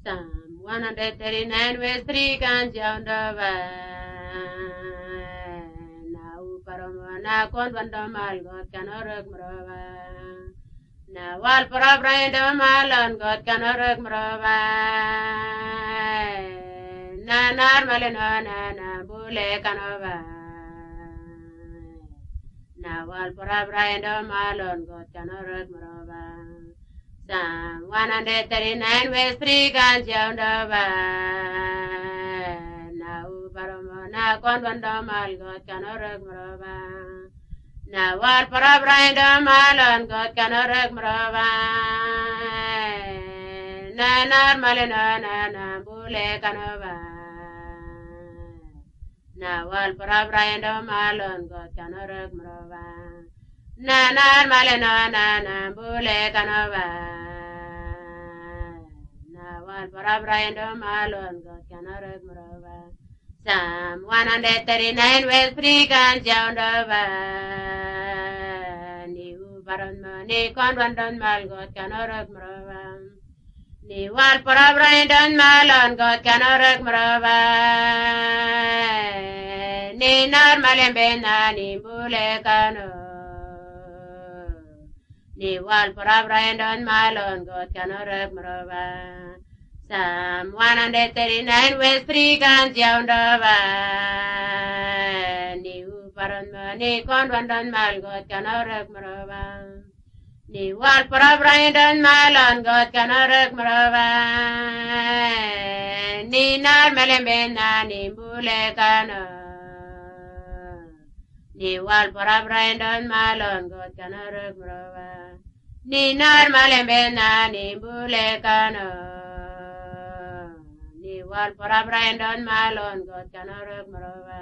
Psalm 139 verse 3 kan jaundava na uparoma na kon vandamal God kanorok mrova na wal parabraindo malon God kanorok mrova na narmalino na bule kanova na wal parabraindo malon God kanorok mrova Psalm 139 verse 3 kan jaundava na uparoma na kon vandamal God kanorok mrova na wal parabraindo malon God kanorok mrova na narmalino na bule kanova na wal parabraindo malon God kanorok mrova na narmalino na bule kanova na wal parabraindo malon God kanorok mrova Psalm 139 verse 3 kan jaundava ni uparoma ni kon vandamal God kanorok mrova ni wal parabraindo malon God kanorok mrova ni narmalembe na ni bule kano ni wal parabraindo malon God kanorok mrova Psalm 139 verse 3 kan jaundava ni uparoma ni kon vandamal God kanorok mrova ni wal parabraindo malon God kanorok mrova ni narmalembe na ni bule kano ni wal parabraindo malon God kanorok mrova ni narmalembe na ni bule kano ni wal parabraindo malon God kanorok mrova